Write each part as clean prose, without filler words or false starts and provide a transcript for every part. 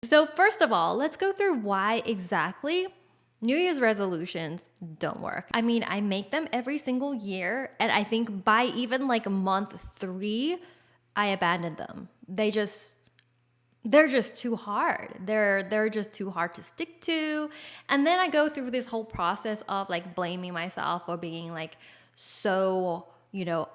So first of all, let's go through why exactly New Year's resolutions don't work. I mean, I make them every single year, and I think by even like month 3, I abandon them. They're just too hard. They're just too hard to stick to. And then I go through this whole process of like blaming myself for being like so,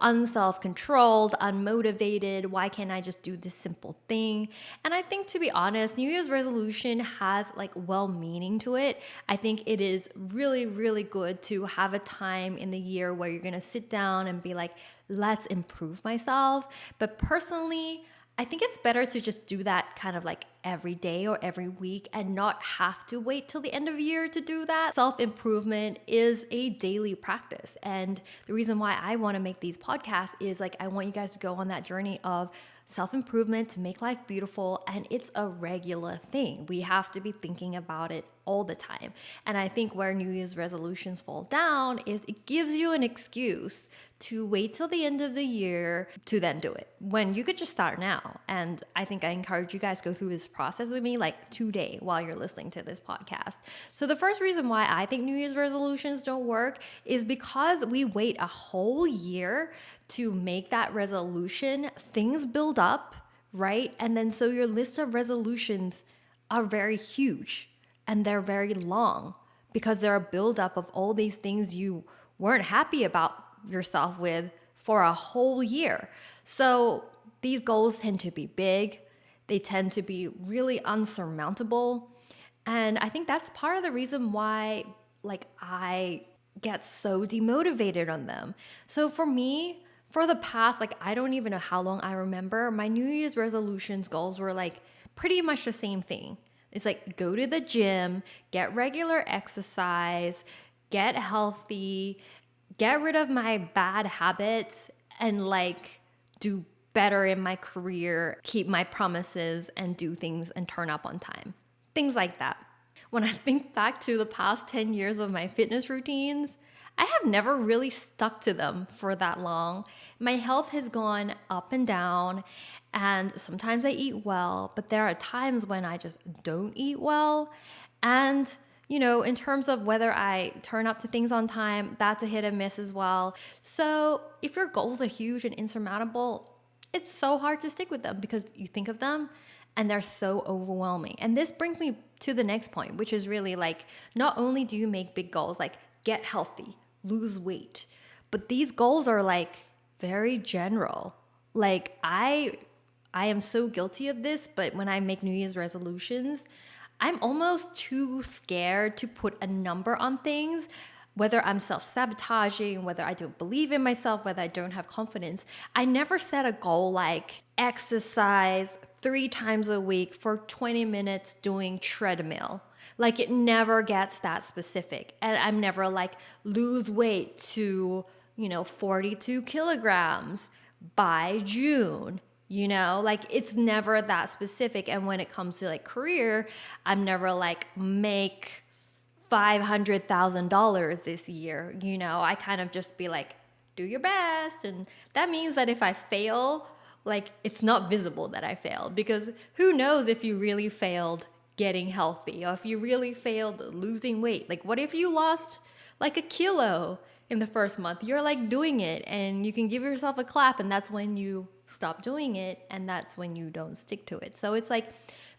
unself-controlled, unmotivated. Why can't I just do this simple thing? And I think, to be honest, New Year's resolution has like well-meaning to it. I think it is really, really good to have a time in the year where you're gonna sit down and be like, let's improve myself. But personally, I think it's better to just do that kind of like every day or every week and not have to wait till the end of the year to do that. Self-improvement is a daily practice. And the reason why I want to make these podcasts is like, I want you guys to go on that journey of self-improvement to make life beautiful. And it's a regular thing. We have to be thinking about it all the time. And I think where New Year's resolutions fall down is it gives you an excuse to wait till the end of the year to then do it, when you could just start now. And I think I encourage you guys to go through this process with me like today while you're listening to this podcast. So the first reason why I think New Year's resolutions don't work is because we wait a whole year to make that resolution. Things build up, right? And then so your list of resolutions are very huge and they're very long because they're a buildup of all these things you weren't happy about yourself with for a whole year. So these goals tend to be big. They tend to be really unsurmountable. And I think that's part of the reason why like I get so demotivated on them. So for me, for the past, like I don't even know how long I remember, my New Year's resolutions goals were like pretty much the same thing. It's like go to the gym, get regular exercise, get healthy, get rid of my bad habits, and like do better in my career, keep my promises, and do things and turn up on time. Things like that. When I think back to the past 10 years of my fitness routines, I have never really stuck to them for that long. My health has gone up and down, and sometimes I eat well, but there are times when I just don't eat well. And in terms of whether I turn up to things on time, that's a hit and miss as well. So if your goals are huge and insurmountable, it's so hard to stick with them because you think of them and they're so overwhelming. And this brings me to the next point, which is really like, not only do you make big goals like get healthy, lose weight, but these goals are like very general. Like I am so guilty of this, but when I make New Year's resolutions, I'm almost too scared to put a number on things, whether I'm self-sabotaging, whether I don't believe in myself, whether I don't have confidence. I never set a goal like exercise 3 times a week for 20 minutes doing treadmill. Like it never gets that specific. And I'm never like lose weight to, 42 kilograms by June. Like it's never that specific. And when it comes to like career, I'm never like make $500,000 this year. I kind of just be like, do your best. And that means that if I fail, like it's not visible that I failed, because who knows if you really failed getting healthy or if you really failed losing weight. Like what if you lost like a kilo in the first month? You're like doing it and you can give yourself a clap, and that's when you stop doing it, and that's when you don't stick to it. So it's like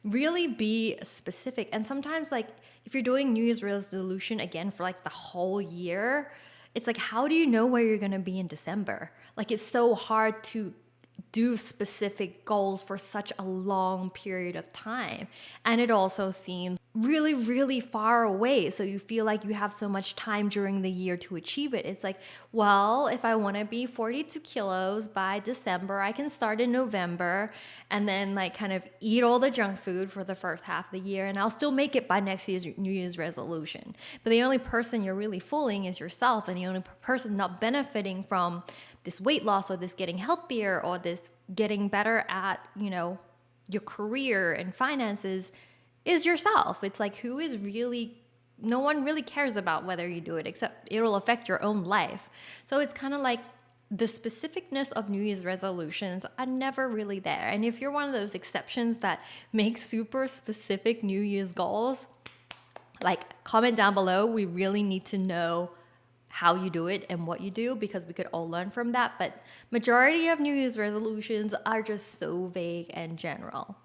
really be specific. And sometimes like if you're doing New Year's resolution again for like the whole year, it's like, how do you know where you're going to be in December? Like it's so hard to do specific goals for such a long period of time. And it also seems really, really far away. So you feel like you have so much time during the year to achieve it. It's like, well, if I want to be 42 kilos by December, I can start in November and then like kind of eat all the junk food for the first half of the year, and I'll still make it by next year's New Year's resolution. But the only person you're really fooling is yourself, and the only person not benefiting from this weight loss or this getting healthier or this getting better at, your career and finances is yourself. It's like, no one really cares about whether you do it, except it'll affect your own life. So it's kind of like the specificness of New Year's resolutions are never really there. And if you're one of those exceptions that make super specific New Year's goals, like comment down below. We really need to know how you do it and what you do, because we could all learn from that. But majority of New Year's resolutions are just so vague and general.